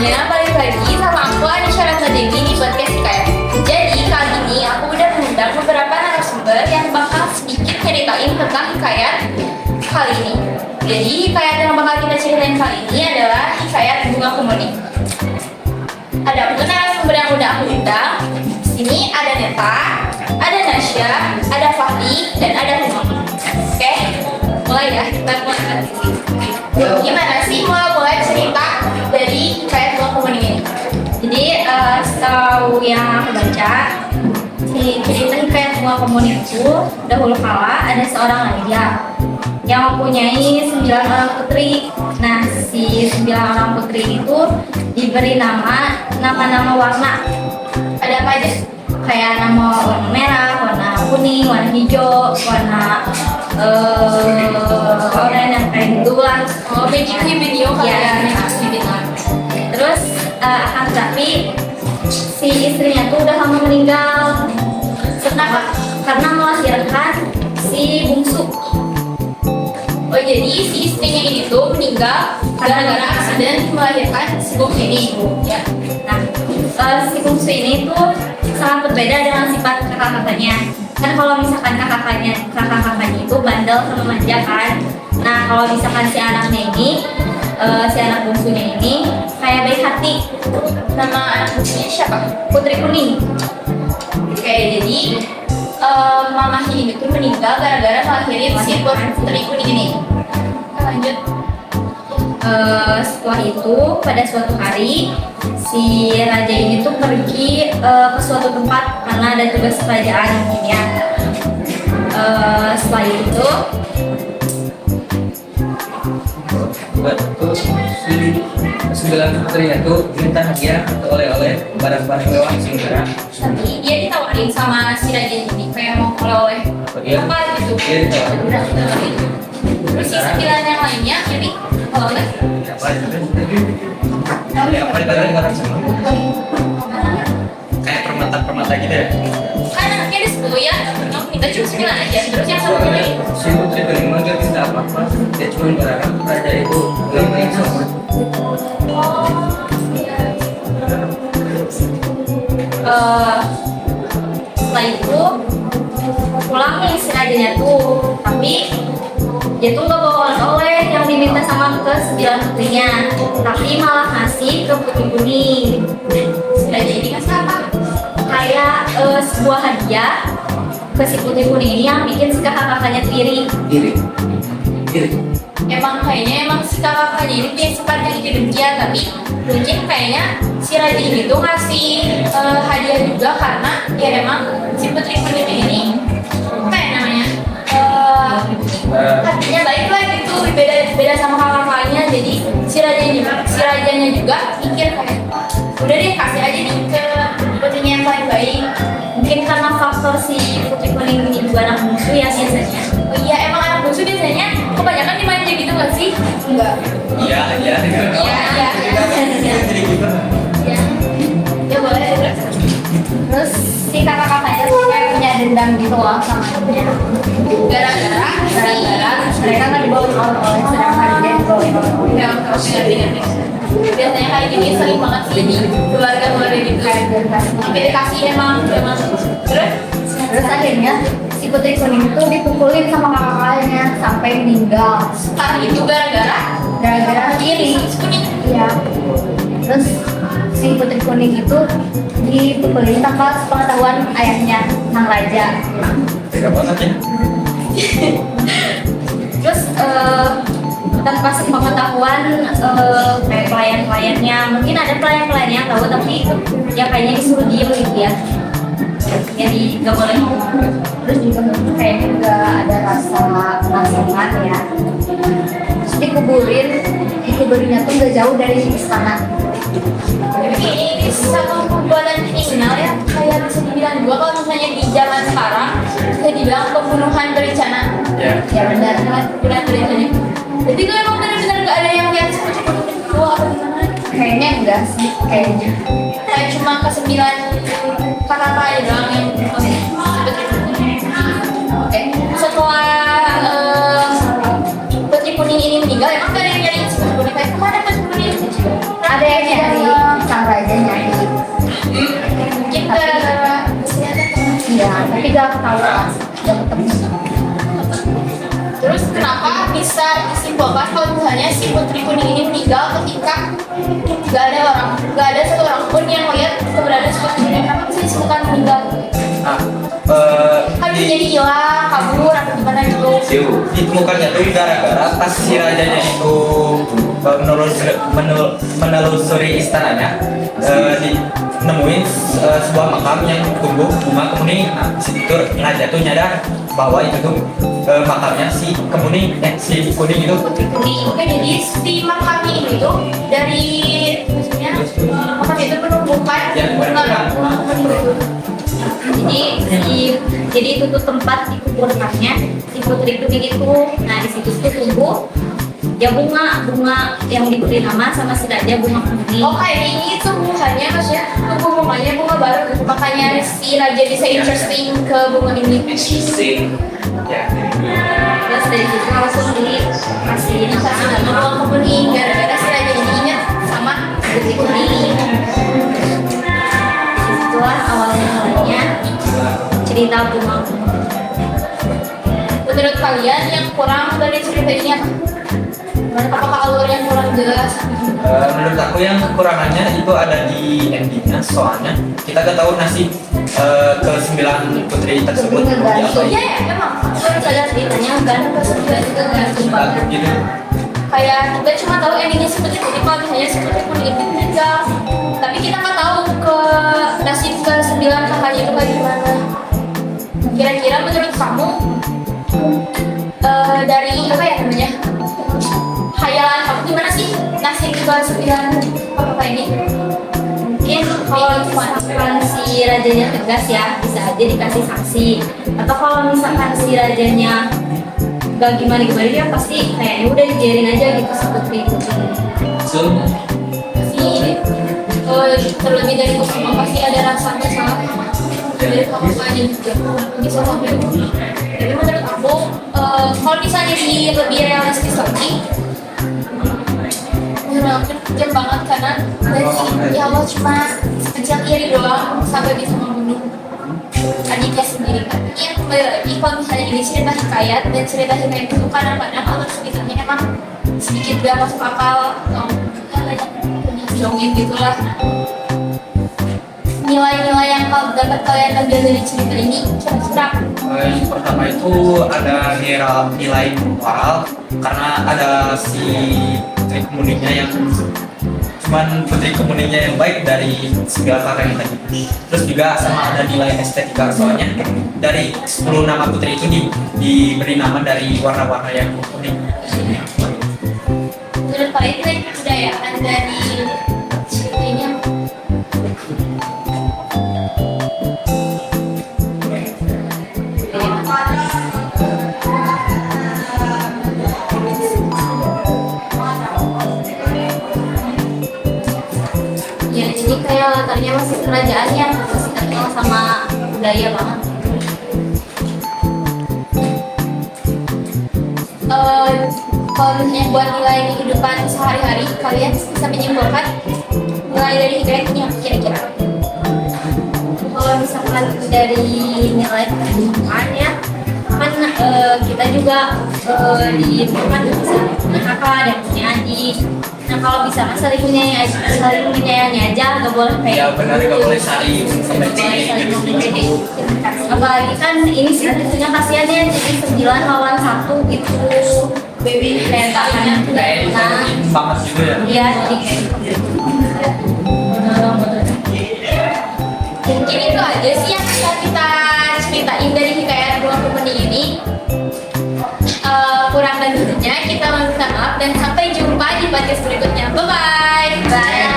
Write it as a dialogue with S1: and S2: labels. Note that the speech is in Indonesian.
S1: semuanya, balik lagi sama aku Anisha Dewi di podcast Hikayat. Jadi kali ini aku udah mengundang beberapa narasumber yang bakal sedikit ceritain tentang hikayat kali ini. Jadi hikayat yang bakal kita ceritain kali ini adalah hikayat Bunga Kemuning. Ada pun narasumber yang udah aku undang. Di sini ada Neta, ada Nasya, ada Fahri, dan ada Huma. Oke, mulai ya, kita mulai. Gimana sih mulai cerita dari hikayat Bunga Kemuning ini? Jadi setahu yang aku baca, si cerita hikayat Bunga Kemuning itu dahulu kala ada seorang raja yang mempunyai 9 orang putri. Nah, si 9 orang putri itu diberi nama-nama warna. Ada apa aja? Kayak nama warna merah, warna kuning, warna hijau, warna oranye yang kayak gitu lah.
S2: Oh, magic video
S1: Ya, terus akan tetapi si istrinya tuh udah lama meninggal. Kenapa? Karena melahirkan si bungsu.
S2: Oh, jadi si istrinya ini tuh meninggal gara-gara aksiden melahirkan si bungsu ini. Ya.
S1: Nah, si bungsu ini tuh sangat berbeda dengan sifat kakak-kakaknya. Kan kalau misalkan kakak-kakaknya itu bandel sama manja kan. Nah, kalau misalkan si anaknya ini, si anak bungsunya ini kayak baik hati.
S2: Nama anak bungsunya siapa?
S1: Putri Kuning.
S2: Oke, jadi mamah ini tuh meninggal gara-gara melahirin si Putri Kuning ini. Lanjut.
S1: Setelah itu pada suatu hari si raja ini tuh pergi ke suatu tempat karena ada tugas kerajaan mungkin ya. Setelah itu
S3: buat itu si 9 putrinya tuh minta hadiah atau oleh-oleh barang-barang mewah segera.
S2: Tapi dia ditawarin sama si raja ini kayak mau oleh-oleh
S3: Iya.
S2: apa gitu.
S3: Dia ditawarin.
S2: Terus si 9 yang lainnya jadi oleh
S3: Apa ditawarin barang semua? Kayak permata-permata gitu ya.
S2: kan anaknya ada 10 ya, kamu minta cuma 9 aja. Terus yang satu lagi
S3: Si putri paling gak minta apa-apa. Dia cuma berharap raja itu gak main sama.
S1: setelah itu pulang nih si rajanya tuh, tapi dia tuh gak bawa oleh-oleh yang diminta sama ke 9 putrinya, tapi malah ngasih ke Putri Kuning.
S2: si raja ini kasih apa?
S1: Kayak sebuah hadiah ke si Putri Kuning ini yang bikin si kakak-kakaknya iri.
S3: Iri.
S2: Emang si kakaknya ini punya sifat yang iri-irian, tapi mungkin kayaknya si raja ini tuh ngasih hadiah juga karena ya emang si Putri Kuning ini apa ya namanya hatinya baik lah gitu, beda sama kakak-kakaknya. Jadi si rajanya juga mikir kayak udah deh kasih aja nih ke putrinya yang paling baik.
S1: Mungkin karena faktor si Putri Kuning ini juga anak bungsu ya biasanya.
S2: Oh iya, emang anak bungsu biasanya kebanyakan dimanja gitu nggak sih? Enggak.
S3: Iya.
S2: Iya. Ya boleh.
S1: Terus si kakak-kakaknya tuh kayak punya dendam gitu loh sama ibunya.
S2: Gara-gara
S1: Mereka kan dibawa oleh sedangkan dia dibawa oleh.
S2: ya kalau ngerti. Biasanya kayak gini sering banget sih di keluarga-keluarga gitu. Tapi dikasih emang.
S1: Terus akhirnya si Putri Kuning itu dipukulin sama kakak-kakaknya sampai meninggal.
S2: Karena itu gara-gara
S1: iri.
S2: kuning.
S1: Iya. Terus si Putri Kuning itu dipukulin tanpa pengetahuan ayahnya, sang raja.
S3: Tega banget ya.
S1: Terus tanpa sepengetahuan kayak pelayan-pelayannya, mungkin ada pelayan-pelayannya yang tahu tapi ya kayaknya disuruh diem gitu ya. Jadi nggak boleh ngomong. Terus juga kayaknya nggak ada rasa penasaran ya. Terus dikuburinnya tuh nggak jauh dari istana.
S2: Ini satu perbuatan kriminal ya, kayak bisa dibilang juga kalau misalnya di zaman sekarang bisa dibilang pembunuhan berencana.
S3: Ya.
S1: Ya benar.
S2: Pembunuhan berencana. Jadi itu emang benar-benar nggak ada yang lihat seperti itu apa gimana?
S1: Kayaknya enggak sih, kayaknya.
S2: Kayak cuma ke 9 kakak aja doang yang Oke. Setelah Putri Kuning ini meninggal, emang gak ada yang nyari si Putri Kuning? Kayak kemana Putri Kuning?
S1: Ada yang nyari, tapi gak ketahuan, gak ketemu.
S2: Terus kenapa bisa disimpulkan kalau misalnya si Putri Kuning ini meninggal ketika gak ada satu orang pun yang melihat keberadaan si Putri Kuning? Kenapa bisa disimpulkan meninggal?
S3: Nah,
S2: Kan bisa jadi hilang, kabur, atau gimana gitu?
S3: ditemukannya tuh gara-gara pas si rajanya itu menelusuri istananya, nemuin sebuah makam yang tumbuh bunga kemuning. Nah, situ raja tuh nyadar bahwa itu tuh makamnya si kemuning, si kuning itu.
S2: Putri Kuning. Oke, jadi si makamnya ini tuh dari maksudnya makam itu penumbukan
S3: Ya,
S2: bunga kemuning itu.
S1: Jadi itu tuh tempat dikuburkannya si Putri Kuning itu. Nah di situ tuh tumbuh ya bunga yang diberi nama sama si raja, bunga kuning.
S2: Oh, kayak ini tumbuhannya maksudnya bunganya bunga baru gitu. Makanya si raja bisa interesting ke bunga ini.
S3: Ya.
S1: Terus dari situ langsung dikasih nama
S2: Bunga kuning gara-gara si raja ini ingat sama
S1: Putri Kuning. Itulah awalnya cerita bunga kuning.
S2: Menurut kalian yang kurang dari cerita ini apa? Apakah alur yang kurang jelas?
S3: Menurut aku yang kekurangannya itu ada di endingnya, soalnya kita gak tahu nasib ke-9 putri tersebut
S1: Iya,
S3: diapain.
S2: Iya ya, memang.
S1: Terus saya ceritanya kan juga gantung banget.
S3: Gitu.
S2: Kayak kita cuma tahu endingnya si Putri Kuning kalau misalnya si Putri Kuning itu meninggal. Tapi kita nggak tahu ke nasib ke-9 kakaknya itu kayak gimana. Kira-kira menurut kamu dari apa ya namanya? Hayalan kamu gimana sih nasib ke-9 kakak ini?
S1: Mungkin kalau misalkan si rajanya tegas ya bisa aja dikasih saksi, atau kalau misalkan si rajanya gak gimana-gimana dia pasti kayaknya udah dibiarin aja gitu seperti itu.
S3: So,
S2: Terlebih dari itu semua pasti ada rasanya salah dari kakaknya juga bisa sampai jadi menurut aku kalau misalnya di lebih realistis lagi menurut aku kejam banget karena dari ya Allah cuma sekecil iri doang sampai bisa membunuh adiknya sendiri kan. Ini kembali lagi kalau misalnya ini cerita hikayat dan cerita hikayat itu kadang-kadang alur ceritanya emang sedikit gak masuk akal, dongeng gitulah. Nilai-nilai yang dapat kalian ambil dari cerita ini kira-kira
S3: yang pertama itu ada nilai moral, karena ada si putri kemuningnya yang cuman putri kemuningnya yang baik dari 9 kakaknya tadi. Terus juga sama ada nilai estetika, soalnya dari 10 nama putri itu diberi nama dari warna-warna yang kuning.
S2: menurut kalian nilai kebudayaan dari cerita ini apa?
S1: Ya ini kayak latarnya masih kerajaan ya, masih kental sama budaya banget.
S2: Kalau misalnya buat nilai kehidupan sehari-hari kalian bisa menyimpulkan nilai dari hikayat ini apa kira-kira?
S1: Kalau misalkan dari nilai kehidupan ya kan kita juga diinfokan bisa punya kakak dan punya adik. Nah kalau bisa kan saling menyayangi aja, nggak boleh kayak
S3: Ya benar,
S1: gitu.
S3: gak boleh saling
S1: Saling membenci. Apalagi kan ini sih tentunya kasihan ya, jadi 9 lawan 1 gitu. Baby kayaknya udah enak.
S3: banget juga ya.
S1: Iya, jadi kayak
S2: Mungkin itu aja sih yang bisa kita ceritain dari hikayat Bunga Kuning ini. Kurang dan lebihnya kita meminta maaf dan sampai jumpa di podcast berikutnya. Bye-bye.
S1: Bye.